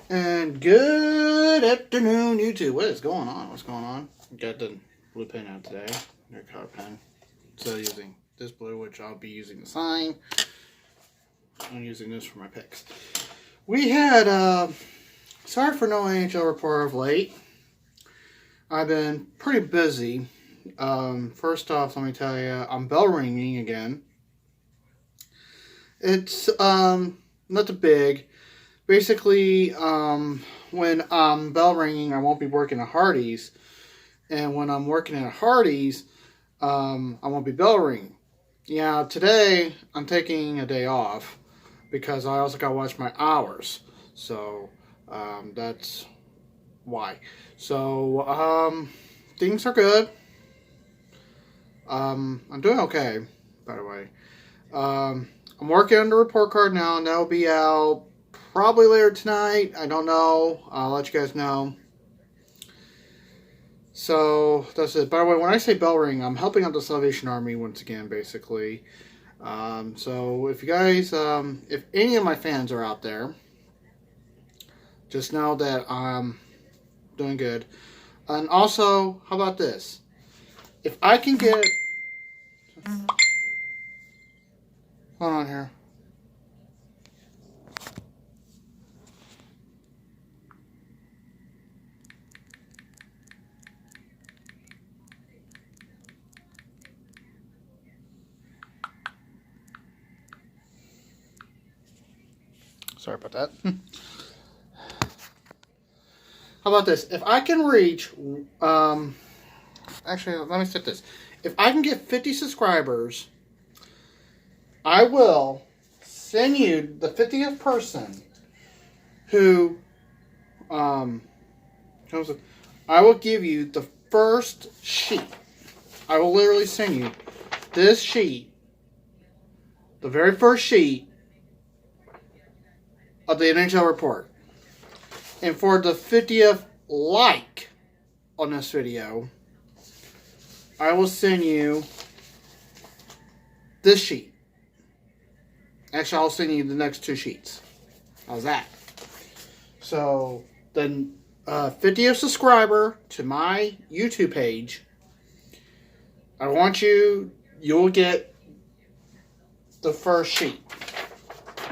And good afternoon, YouTube. What is going on? What's going on? Got the blue pen out today. Your color pen. So using this blue, which I'll be using to sign. I'm using this for my picks. We had, sorry for no NHL Report of late. I've been pretty busy. First off, let me tell you, I'm bell ringing again. It's, nothing big. Basically, when I'm bell ringing, I won't be working at Hardee's. And when I'm working at Hardee's, I won't be bell ringing. Yeah, today I'm taking a day off because I also got to watch my hours. So, that's why. So, things are good. I'm doing okay, by the way. I'm working on the report card now, and that'll be out probably later tonight. I don't know. I'll let you guys know. So, that's it. By the way, when I say bell ring, I'm helping out the Salvation Army once again, basically. So, if you guys, if any of my fans are out there, just know that I'm doing good. And also, how about this? If I can get... Hold on here. Sorry about that. How about this? If I can reach... actually, let me set this. If I can get 50 subscribers, I will send you the 50th person who... I will give you the first sheet. I will literally send you this sheet, the very first sheet of the NHL Report. And for the 50th like on this video, I will send you this sheet. Actually, I'll send you the next two sheets. How's that? So, the 50th subscriber to my YouTube page, I want you'll get the first sheet.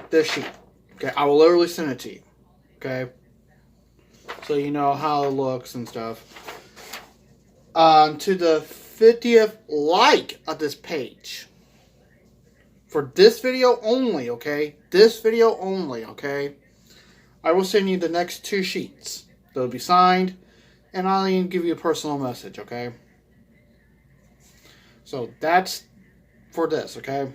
This sheet. Okay, I will literally send it to you. Okay? So you know how it looks and stuff. To the 50th like of this page. For this video only, okay? This video only, okay? I will send you the next two sheets. They'll be signed. And I'll even give you a personal message, okay? So that's for this, okay?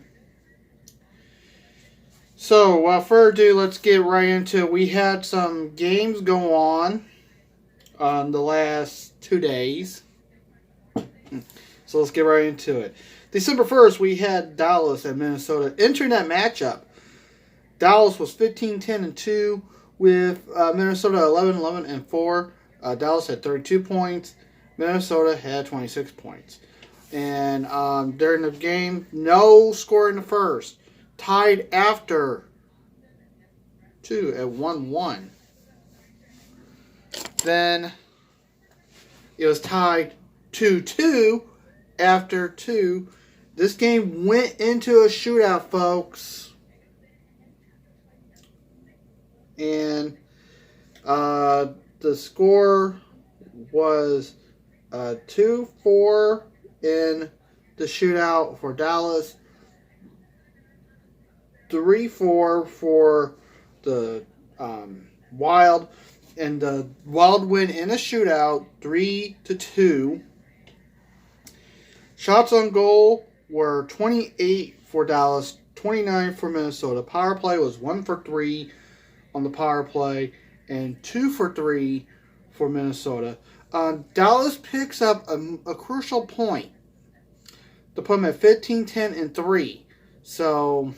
So, without further ado, let's get right into it. We had some games go on the last 2 days. So, let's get right into it. December 1st, we had Dallas and Minnesota. Entering that matchup, Dallas was 15-10-2 with Minnesota 11-11-4. Dallas had 32 points. Minnesota had 26 points. And during the game, no score in the first. Tied after 2 at 1-1. Then it was tied 2-2 after 2. This game went into a shootout, folks. And the score was 2-4 in the shootout for Dallas. 3-4 for the Wild. And the Wild win in a shootout 3-2. Shots on goal were 28 for Dallas, 29 for Minnesota. Power play was 1 for 3 on the power play and 2 for 3 for Minnesota. Dallas picks up a crucial point to put them at 15-10-3. So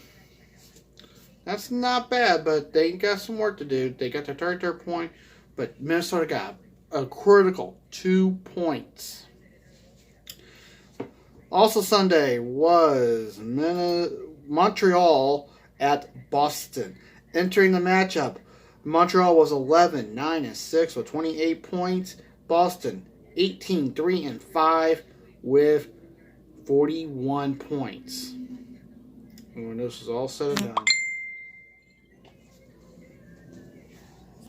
that's not bad, but they got some work to do. They got their third point, but Minnesota got a critical 2 points. Also Sunday was Montreal at Boston. Entering the matchup, Montreal was 11, 9, and 6 with 28 points. Boston 18, 3, and 5 with 41 points. And when this is all said and done.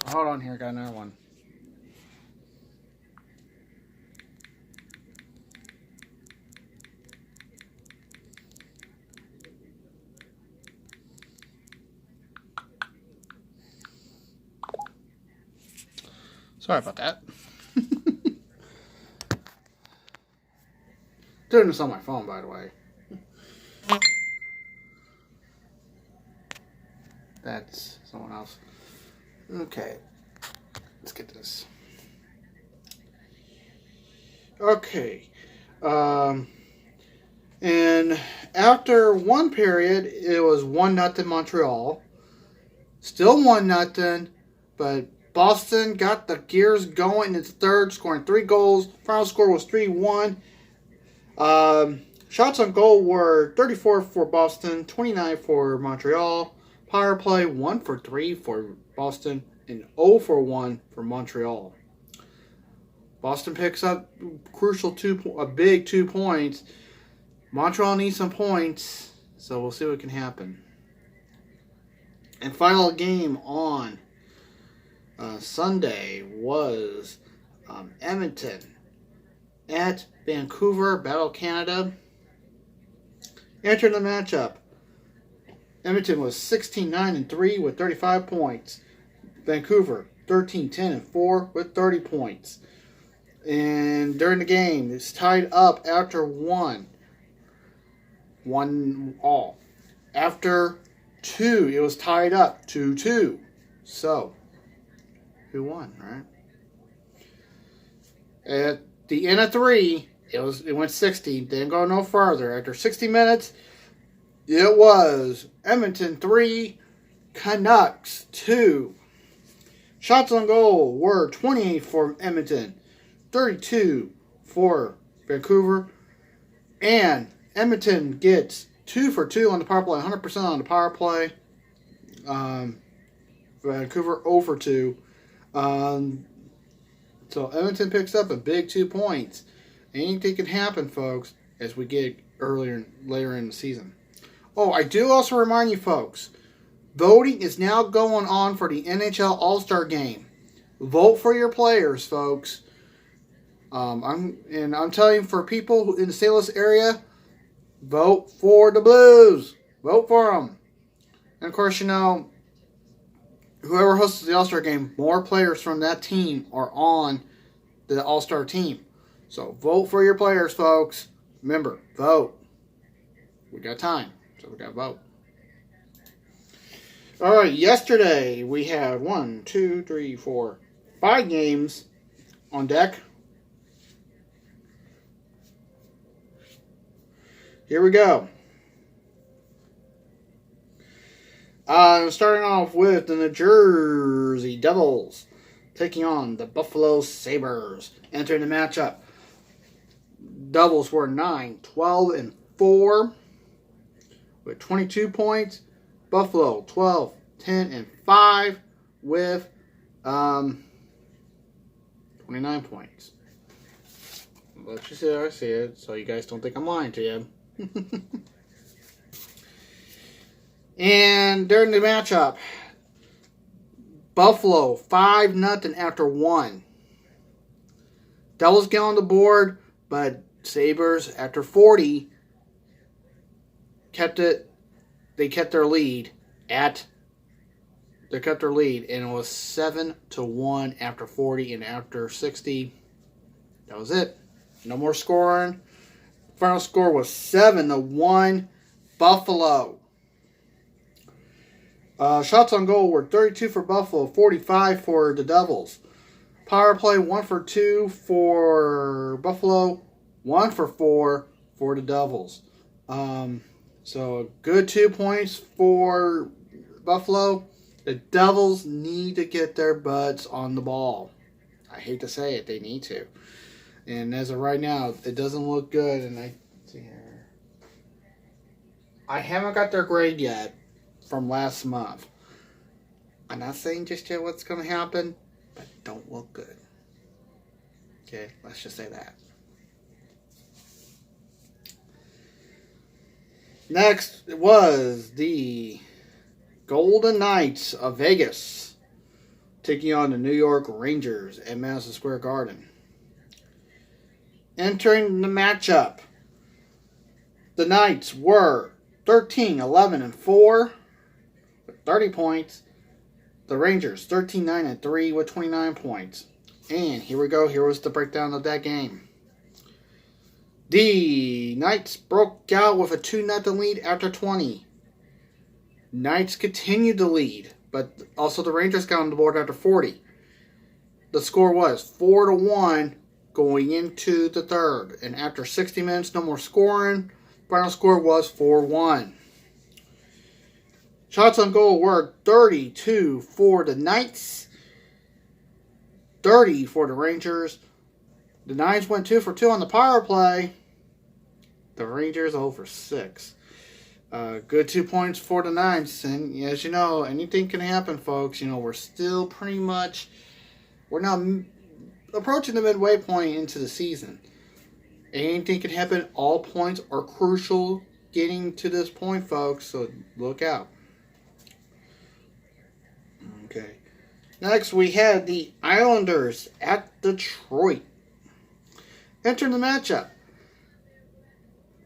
Hold on here, got another one. Sorry about that. Doing this on my phone, by the way. That's someone else. Okay. Let's get this. Okay. And after one period, it was 1-0 Montreal. Still 1-0, but Boston got the gears going in its third, scoring 3 goals. Final score was 3-1. Shots on goal were 34 for Boston, 29 for Montreal. Power play 1 for 3 for Boston and 0 for 1 for Montreal. Boston picks up a big 2 points. Montreal needs some points, so we'll see what can happen. And final game on Sunday was Edmonton at Vancouver, Battle Canada. Entering the matchup, Edmonton was 16-9-3 with 35 points. Vancouver 13-10-4 with 30 points. And during the game, it's tied up after 1 all. After 2, it was tied up 2-2. So, who won, right? At the end of 3, it went 60. Didn't go no further. After 60 minutes, it was Edmonton 3, Canucks 2. Shots on goal were 28 for Edmonton, 32 for Vancouver, and Edmonton gets 2 for 2 on the power play, 100% on the power play. Vancouver 0 for 2. So Edmonton picks up a big 2 points. Anything can happen, folks, as we get later in the season. Oh, I do also remind you, folks, voting is now going on for the NHL All-Star Game. Vote for your players, folks. I'm telling you, for people in the St. Louis area, vote for the Blues. Vote for them. And of course, whoever hosts the All-Star Game, more players from that team are on the All-Star team. So vote for your players, folks. Remember, vote. We got time, so we got to vote. All right, yesterday we had 5 games on deck. Here we go. Starting off with the New Jersey Devils taking on the Buffalo Sabres. Entering the matchup, Devils were 9-12-4 with 22 points. Buffalo 12-10-5 with 29 points. Let you see how I see it, so you guys don't think I'm lying to you. And during the matchup, Buffalo 5-0 after 1. Devils get on the board, but Sabres after 40 kept their lead, and it was 7-1 after 40, and after 60, that was it. No more scoring. Final score was 7-1 Buffalo. Shots on goal were 32 for Buffalo, 45 for the Devils. Power play 1 for 2 for Buffalo, 1 for 4 for the Devils. So a good 2 points for Buffalo. The Devils need to get their butts on the ball. I hate to say it, they need to. And as of right now, it doesn't look good. And I haven't got their grade yet from last month. I'm not saying just yet what's going to happen, but don't look good. Okay, let's just say that. Next was the Golden Knights of Vegas taking on the New York Rangers at Madison Square Garden. Entering the matchup, the Knights were 13-11-4 with 30 points. The Rangers 13-9-3 with 29 points. And here we go. Here was the breakdown of that game. The Knights broke out with a 2-0 lead after 20. Knights continued to lead, but also the Rangers got on the board after 40. The score was 4-1 going into the third. And after 60 minutes, no more scoring. Final score was 4-1. Shots on goal were 32 for the Knights, 30 for the Rangers. The Knights went 2 for 2 on the power play. The Rangers 0 for 6. Good 2 points for the Knights. And as you know, anything can happen, folks. You know, we're still pretty much, we're now approaching the midway point into the season. Anything can happen. All points are crucial getting to this point, folks. So look out. Okay. Next, we had the Islanders at Detroit. Entering the matchup,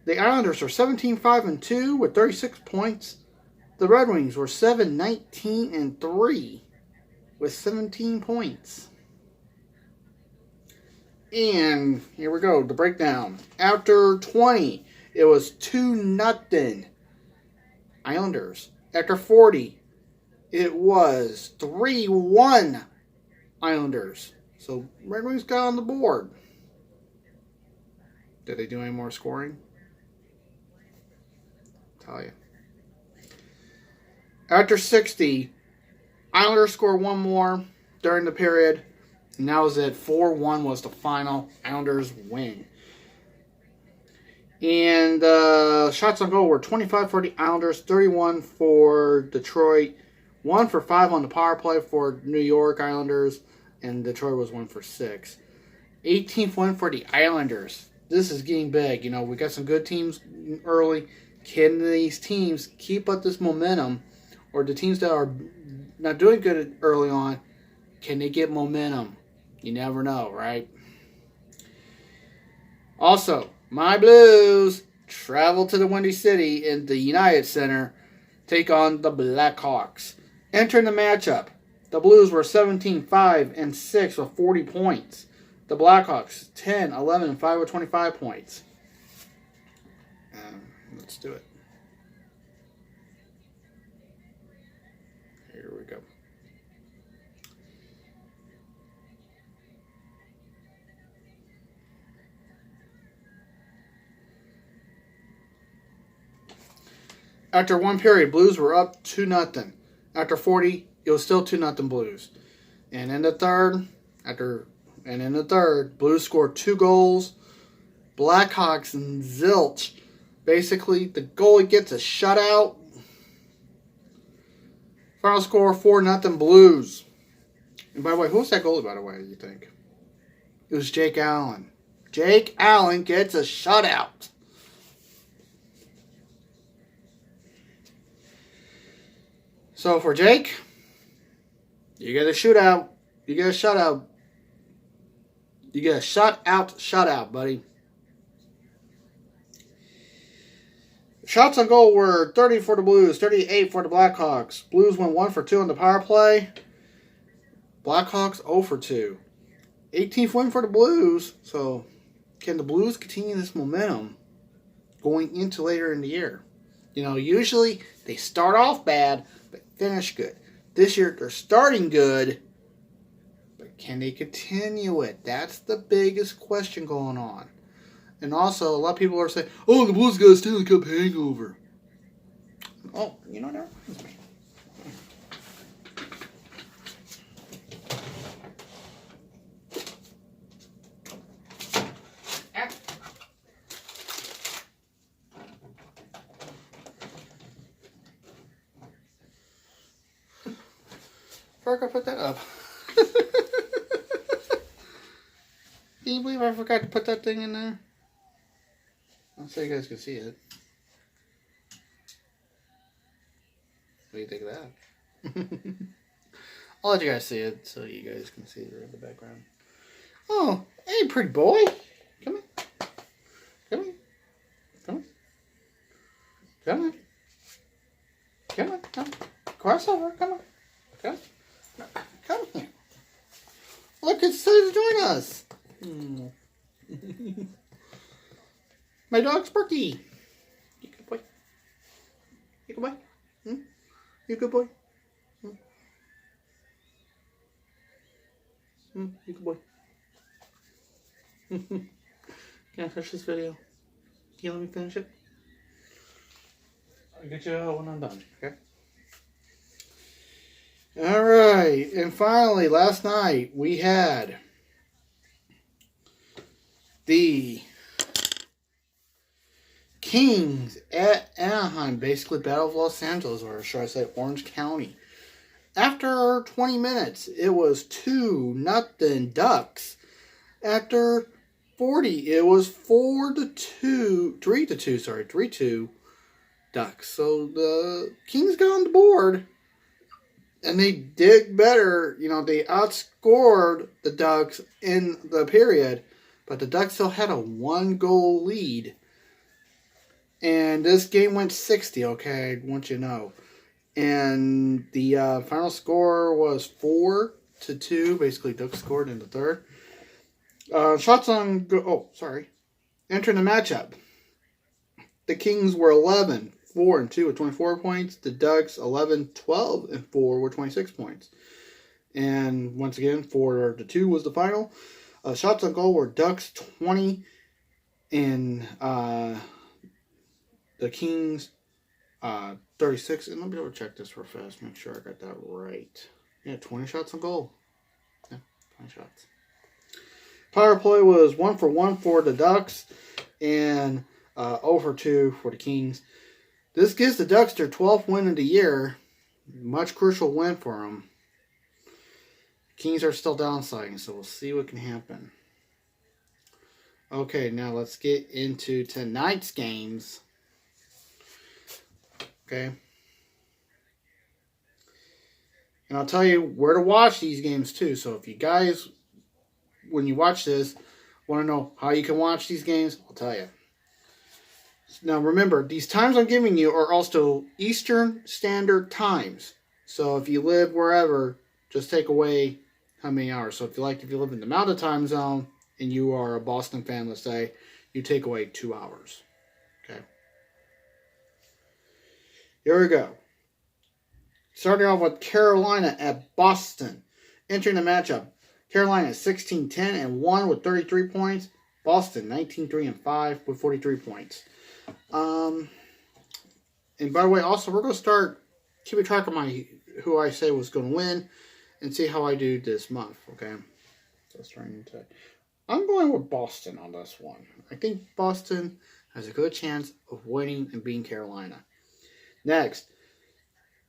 the Islanders were 17-5-2 with 36 points. The Red Wings were 7-19-3 with 17 points. And here we go, the breakdown. After 20, it was 2-0 Islanders. After 40, it was 3-1 Islanders. So Red Wings got on the board. Did they do any more scoring? I'll tell you. After 60, Islanders scored one more during the period. And that was it. 4-1 was the final. Islanders win. And shots on goal were 25 for the Islanders, 31 for Detroit, 1 for 5 on the power play for New York Islanders, and Detroit was 1 for 6. 18th win for the Islanders. This is getting big. You know, we got some good teams early. Can these teams keep up this momentum? Or the teams that are not doing good early on, can they get momentum? You never know, right? Also, my Blues travel to the Windy City in the United Center, take on the Blackhawks. Entering the matchup, the Blues were 17-5-6 with 40 points. The Blackhawks 10-11-5 with 25 points. Let's do it. Here we go. After one period, Blues were up 2-0. After 40, it was still 2-0 Blues. And in the third, Blues scored 2 goals. Blackhawks and zilch. Basically, the goalie gets a shutout. Final score 4-0 Blues. And by the way, who was that goalie, by the way, you think? It was Jake Allen. Jake Allen gets a shutout. So for Jake, you get a shootout. You get a shutout. You get a shutout, buddy. Shots on goal were 30 for the Blues, 38 for the Blackhawks. Blues went 1 for 2 on the power play. Blackhawks 0 for 2. 18th win for the Blues. So, can the Blues continue this momentum going into later in the year? You know, usually they start off bad, but finish good. This year they're starting good, but can they continue it? That's the biggest question going on. And also, a lot of people are saying, oh, the Blues got a Stanley Cup hangover. Oh, you know, that reminds me. forgot to put that up. Can you believe I forgot to put that thing in there? I'll so you guys can see it. What do you think of that? I'll let you guys see it so you guys can see it in the background. Oh, hey, pretty boy. Come here. Come here. Come here. Come on. Come on. Come on. Cross over. Come on. Come. Come here. Look, it's time to join us. My dog's Sparky. You good boy? You good boy? You good boy? You good boy? Can I finish this video? Can you let me finish it? I'll get you when I'm done, okay? Alright, and finally, last night, we had the Kings at Anaheim, basically Battle of Los Angeles, or should I say Orange County. After 20 minutes, it was 2-0 Ducks. After 40, it was 3-2 Ducks. So the Kings got on the board, and they did better. You know, they outscored the Ducks in the period, but the Ducks still had a 1-goal lead. And this game went 60, okay, I want you to know. And the final score was 4-2. Basically, Ducks scored in the third. Shots on goal. Oh, sorry. Entering the matchup. The Kings were 11-4-2 with 24 points. The Ducks 11-12-4 with 26 points. And once again, 4-2 was the final. Shots on goal were Ducks 20 and the Kings 36. And let me check this real fast. Make sure I got that right. Yeah, 20 shots on goal. Yeah, 20 shots. Power play was 1-for-1 for the Ducks and 0-for-2 for the Kings. This gives the Ducks their 12th win of the year. Much crucial win for them. Kings are still downsizing, so we'll see what can happen. Okay, now let's get into tonight's games. Okay. And I'll tell you where to watch these games too. So if you guys, when you watch this, want to know how you can watch these games, I'll tell you. Now remember, these times I'm giving you are also Eastern Standard Times. So if you live wherever, just take away how many hours. So if you live in the Mountain Time Zone and you are a Boston fan, let's say, you take away 2 hours. Okay. Here we go. Starting off with Carolina at Boston. Entering the matchup, Carolina 16-10-1 with 33 points. Boston 19-3-5 with 43 points. And by the way, also we're going to start keeping track of who I say was going to win and see how I do this month. Okay, so I'm going with Boston on this one. I think Boston has a good chance of winning and beating Carolina. Next,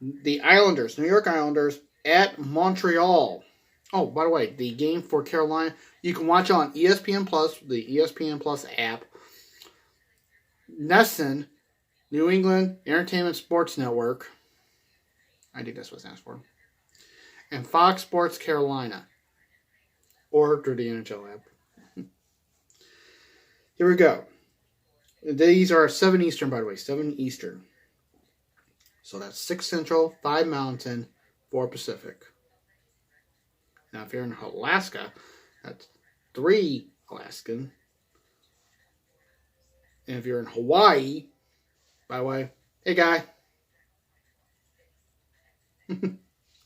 the Islanders, New York Islanders at Montreal. Oh, by the way, the game for Carolina, you can watch on ESPN Plus, the ESPN Plus app. NESN, New England Entertainment Sports Network. I think that's what it stands for. And Fox Sports Carolina. Or through the NHL app. Here we go. These are 7 Eastern, by the way. 7 Eastern. So that's 6 Central, 5 Mountain, 4 Pacific. Now if you're in Alaska, that's 3 Alaskan. And if you're in Hawaii, by the way, hey guy.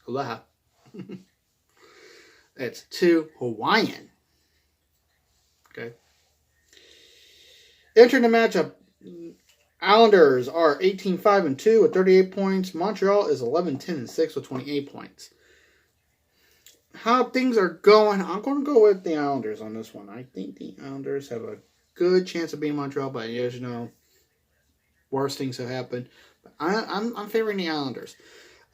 Aloha. It's 2 Hawaiian. Okay. Entering the matchup, Islanders are 18-5-2 with 38 points. Montreal is 11-10-6 with 28 points. How things are going, I'm going to go with the Islanders on this one. I think the Islanders have a good chance of beating Montreal, but as you know, worse things have happened. But I'm favoring the Islanders.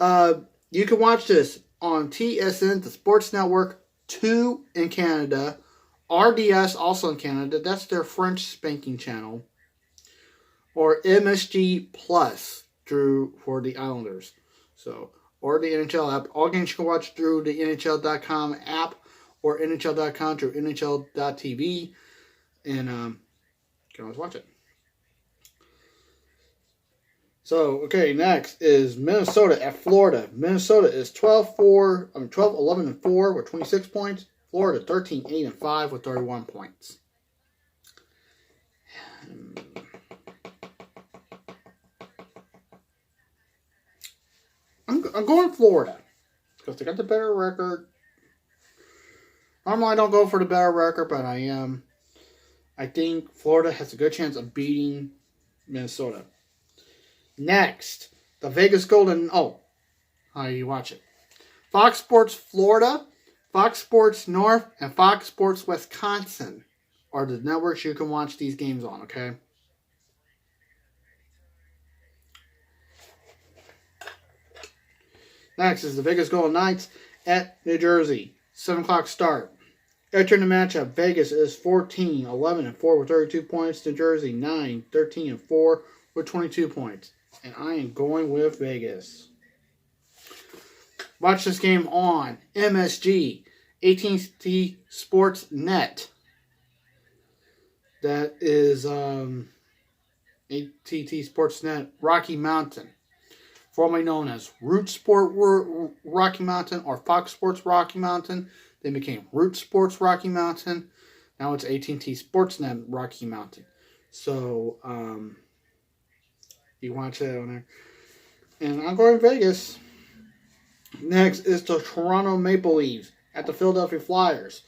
You can watch this on TSN, the Sports Network 2 in Canada. RDS also in Canada. That's their French spanking channel. Or MSG Plus for the Islanders. So, or the NHL app. All games you can watch through the NHL.com app or NHL.com through NHL.tv. And you can always watch it. So, okay, next is Minnesota at Florida. Minnesota is 12-11-4 with 26 points. Florida 13-8-5 with 31 points. I'm going Florida because they got the better record. Normally, I don't go for the better record, but I am. I think Florida has a good chance of beating Minnesota. Next, the Vegas Golden. Oh, how do you watch it? Fox Sports Florida, Fox Sports North, and Fox Sports Wisconsin are the networks you can watch these games on, okay? Next is the Vegas Golden Knights at New Jersey. 7 o'clock start. Entering the matchup, Vegas is 14-11-4 with 32 points. New Jersey 9-13-4 with 22 points. And I am going with Vegas. Watch this game on MSG, AT&T Sports Net. That is AT&T Sports Net Rocky Mountain, formerly known as Root Sport Rocky Mountain or Fox Sports Rocky Mountain. Then became Root Sports Rocky Mountain. Now it's AT&T Sportsnet Rocky Mountain. So you watch that on there. And I'm going to Vegas. Next is the Toronto Maple Leafs at the Philadelphia Flyers.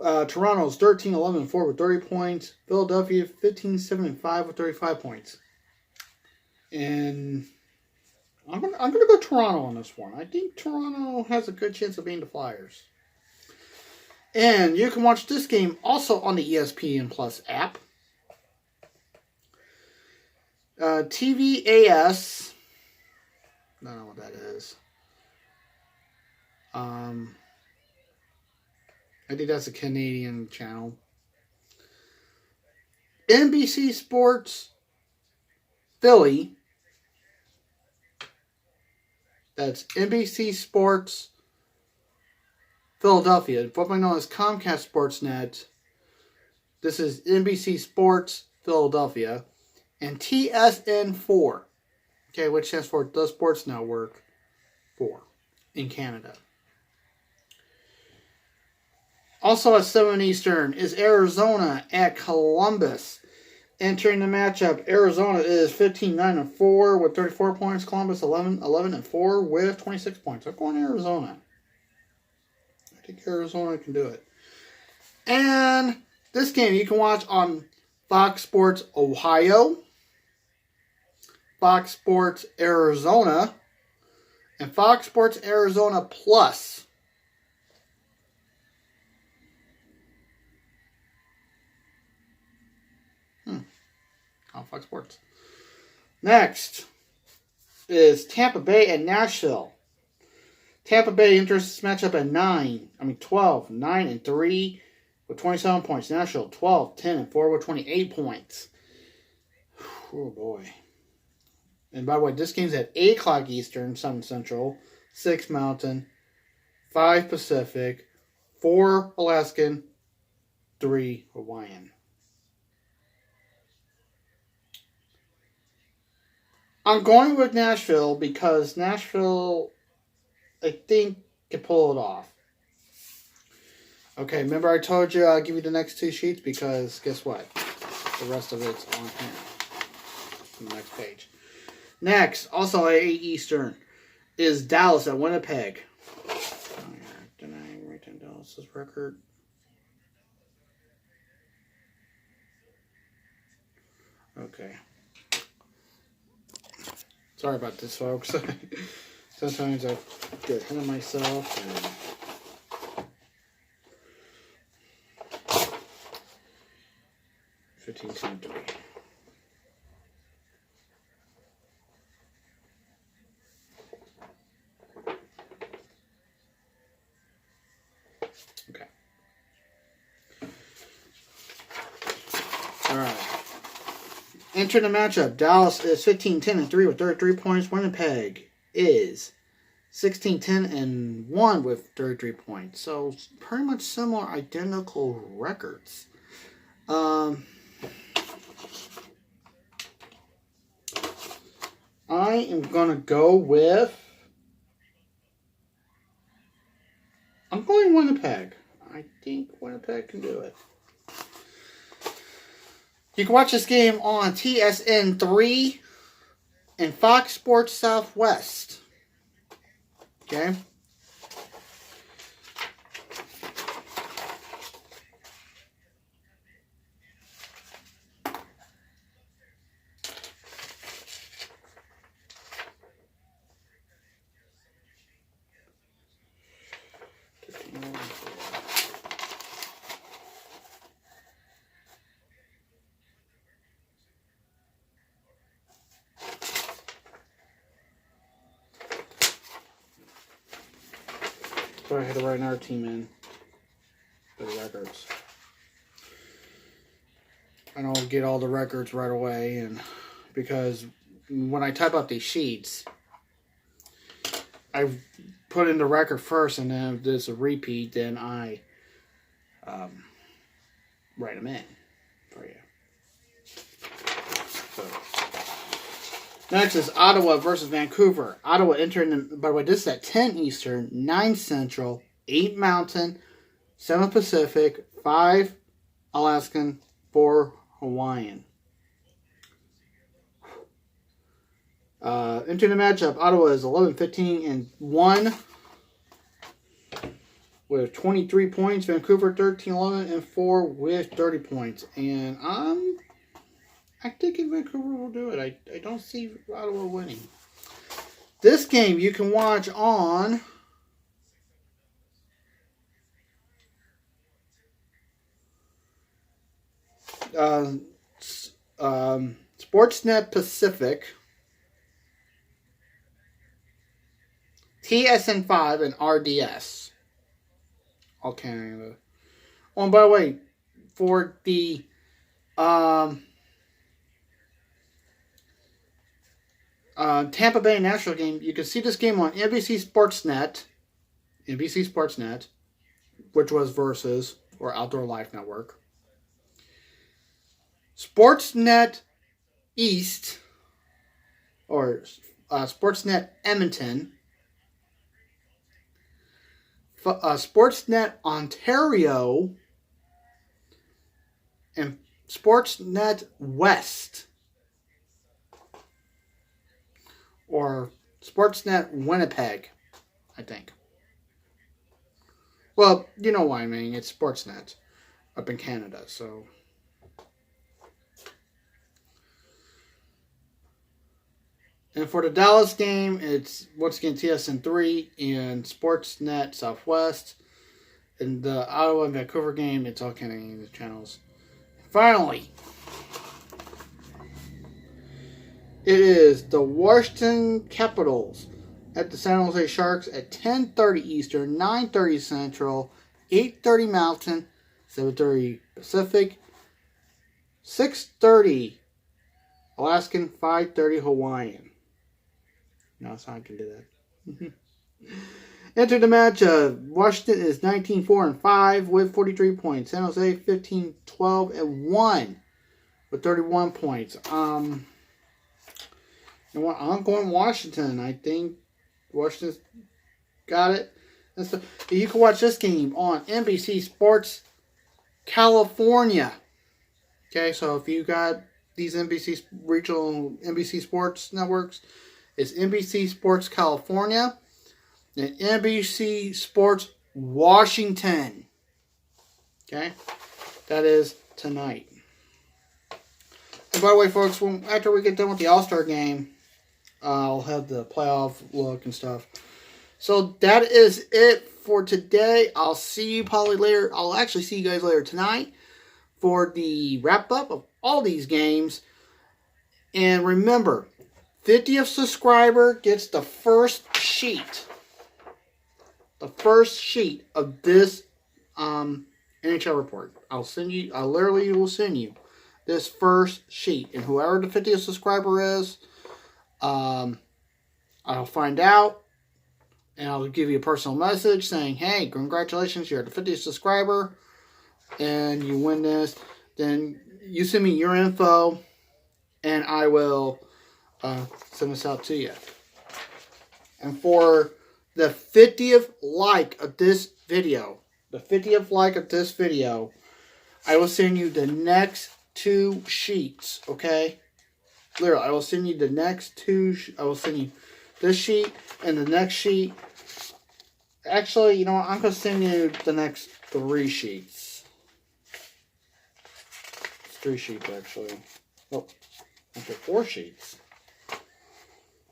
Toronto's 13-11-4 with 30 points. Philadelphia 15-7-5 with 35 points. And I'm gonna go Toronto on this one. I think Toronto has a good chance of beating the Flyers. And you can watch this game also on the ESPN Plus app. TVAS. I don't know what that is. I think that's a Canadian channel. NBC Sports Philly. That's NBC Sports Philadelphia, formerly known as Comcast Sportsnet. This is NBC Sports Philadelphia. And TSN4, okay, which stands for The Sports Network 4 in Canada. Also at 7 Eastern is Arizona at Columbus. Entering the matchup, Arizona is 15-9-4 with 34 points. Columbus 11-4 with 26 points. I'm going Arizona. I think Arizona can do it. And this game you can watch on Fox Sports Ohio, Fox Sports Arizona, and Fox Sports Arizona Plus. On Fox Sports. Next is Tampa Bay and Nashville. Tampa Bay enters this matchup at 9-3 with 27 points. Nashville 12-10-4 with 28 points. Oh boy. And by the way, this game's at 8 o'clock Eastern, 7 Central, 6 Mountain, 5 Pacific, 4 Alaskan, 3 Hawaiian. I'm going with Nashville because Nashville, I think, can pull it off. Okay, remember I told you I'll give you the next 2 sheets because guess what? The rest of it's on here. On the next page. Next, also at 8 Eastern, is Dallas at Winnipeg. Oh, yeah. Did I write down Dallas's record? Okay. Sorry about this, folks. Sometimes I get ahead of myself. And 15-3. Okay. All right. Enter the matchup. Dallas is 15-10-3 with 33 points. Winnipeg is 16-10-1 with 33 points. So pretty much similar, identical records. I am gonna go with. I'm going Winnipeg. I think Winnipeg can do it. You can watch this game on TSN 3 and Fox Sports Southwest. Okay. So I had to write another team in for the records. I don't get all the records right away, and because when I type up these sheets, I put in the record first, and then if there's a repeat, then I write them in for you. So, next is Ottawa versus Vancouver. Ottawa entering, by the way, this is at 10 Eastern, 9 Central, 8 Mountain, 7 Pacific, 5 Alaskan, 4 Hawaiian. Into the matchup, Ottawa is 11-15-1 with 23 points. Vancouver 13-11-4 with 30 points. And I'm thinking Vancouver will do it. I don't see Ottawa winning. This game you can watch on Sportsnet Pacific, TSN 5, and RDS. All Canada. Oh, and by the way, for the Tampa Bay National game, you can see this game on NBC Sportsnet, which was Versus or Outdoor Life Network. Sportsnet East, or Sportsnet Edmonton, Sportsnet Ontario, and Sportsnet West, or Sportsnet Winnipeg, I think. Well, you know why I mean. It's Sportsnet up in Canada, so. And for the Dallas game, it's once again TSN 3 and Sportsnet Southwest. And the Ottawa and Vancouver game, it's all Canadian channels. Finally, it is the Washington Capitals at the San Jose Sharks at 10:30 Eastern, 9:30 Central, 8:30 Mountain, 7:30 Pacific, 6:30 Alaskan, 5:30 Hawaiian. No, so I can do that. Enter the match. Washington is 19-4-5 with 43 points. San Jose 15-12-1 with 31 points. You know what? I'm going Washington. I think Washington's got it. And so you can watch this game on NBC Sports California. Okay, so if you got these NBC regional NBC Sports networks, it's NBC Sports California and NBC Sports Washington. Okay? That is tonight. And by the way, folks, after we get done with the All-Star game, I'll have the playoff look and stuff. So that is it for today. I'll see you probably later. I'll actually see you guys later tonight for the wrap-up of all these games. And remember, 50th subscriber gets the first sheet. The first sheet of this NHL Report. I literally will send you this first sheet. And whoever the 50th subscriber is, I'll find out. And I'll give you a personal message saying, hey, congratulations, you're the 50th subscriber. And you win this. Then you send me your info. And I will send this out to you. And for the 50th like of this video, I will send you the next 2 sheets, okay? Literally, I will send you the next 2. I will send you this sheet and the next sheet. Actually, you know what? I'm going to send you the next 3 sheets. It's 3 sheets, actually. Oh, okay, 4 sheets.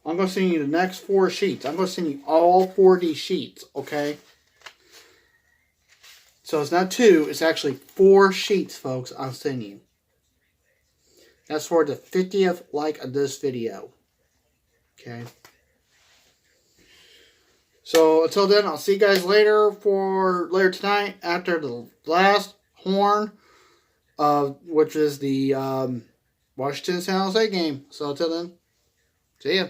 I'm going to send you the next 4 sheets. I'm going to send you all 40 sheets, okay? So it's not 2, it's actually 4 sheets, folks, I'll send you. That's for the 50th like of this video. Okay? So until then, I'll see you guys later tonight after the last horn, which is the Washington San Jose game. So until then, see ya.